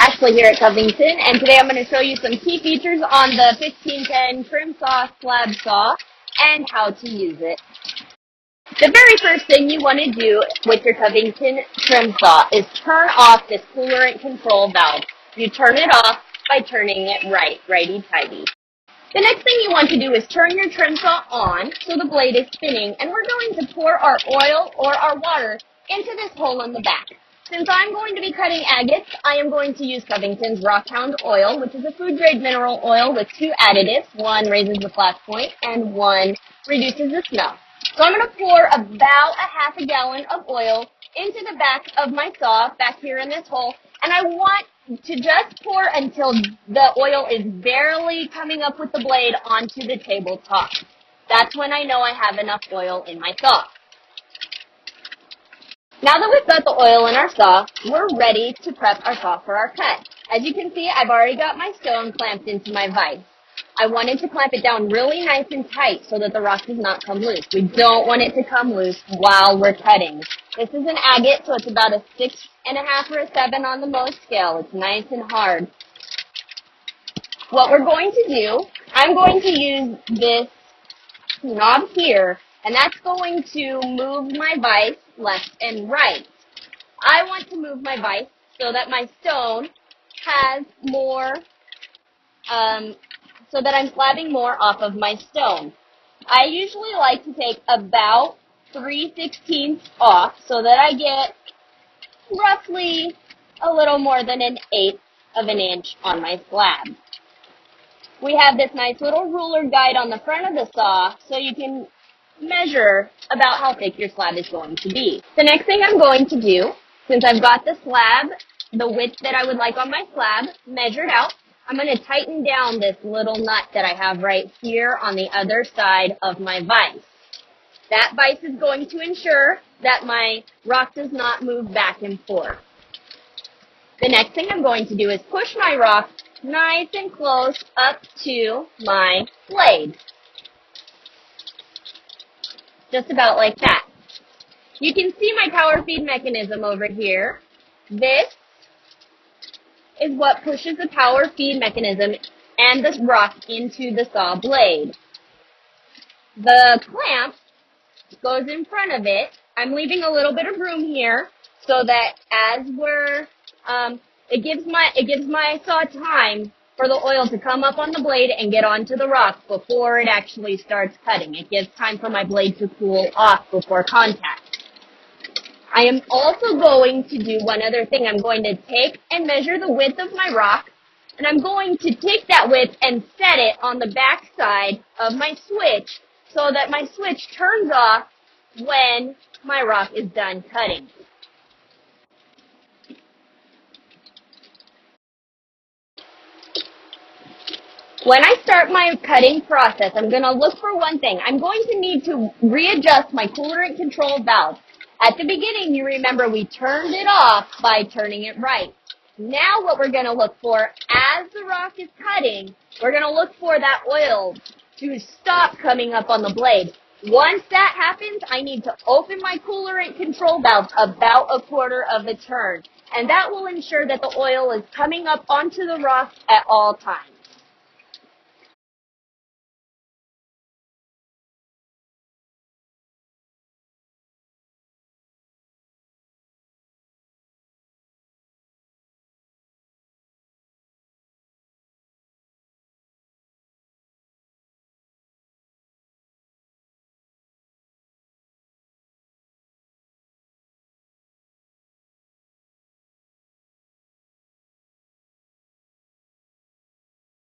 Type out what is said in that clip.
Ashley here at Covington, and today I'm going to show you some key features on the 1510 trim saw slab saw and how to use it. The very first thing you want to do with your Covington trim saw is turn off this coolerant control valve. You turn it off by turning it right, righty-tighty. The next thing you want to do is turn your trim saw on so the blade is spinning, and we're going to pour our oil or our water into this hole in the back. Since I'm going to be cutting agates, I am going to use Covington's Rockhound oil, which is a food-grade mineral oil with two additives. One raises the flash point and one reduces the smell. So I'm going to pour about a half a gallon of oil into the back of my saw, back here in this hole, and I want to just pour until the oil is barely coming up with the blade onto the tabletop. That's when I know I have enough oil in my saw. Now that we've got the oil in our saw, we're ready to prep our saw for our cut. As you can see, I've already got my stone clamped into my vise. I wanted to clamp it down really nice and tight so that the rock does not come loose. We don't want it to come loose while we're cutting. This is an agate, so it's about a 6.5 or a 7 on the Mohs scale. It's nice and hard. What we're going to do, I'm going to use this knob here, and that's going to move my vise left and right. I want to move my vise so that my stone has more, so that I'm slabbing more off of my stone. I usually like to take about 3/16 off so that I get roughly a little more than 1/8 of an inch on my slab. We have this nice little ruler guide on the front of the saw so you can measure about how thick your slab is going to be. The next thing I'm going to do, since I've got the slab, the width that I would like on my slab measured out, I'm going to tighten down this little nut that I have right here on the other side of my vise. That vise is going to ensure that my rock does not move back and forth. The next thing I'm going to do is push my rock nice and close up to my blade. Just about like that. You can see my power feed mechanism over here. This is what pushes the power feed mechanism and the rock into the saw blade. The clamp goes in front of it. I'm leaving a little bit of room here so that as we're, it gives my saw time for the oil to come up on the blade and get onto the rock before it actually starts cutting. It gives time for my blade to cool off before contact. I am also going to do one other thing. I'm going to take and measure the width of my rock, and I'm going to take that width and set it on the back side of my switch so that my switch turns off when my rock is done cutting. When I start my cutting process, I'm going to look for one thing. I'm going to need to readjust my coolerant control valve. At the beginning, you remember we turned it off by turning it right. Now what we're going to look for as the rock is cutting, we're going to look for that oil to stop coming up on the blade. Once that happens, I need to open my coolerant control valve about a quarter of a turn. And that will ensure that the oil is coming up onto the rock at all times.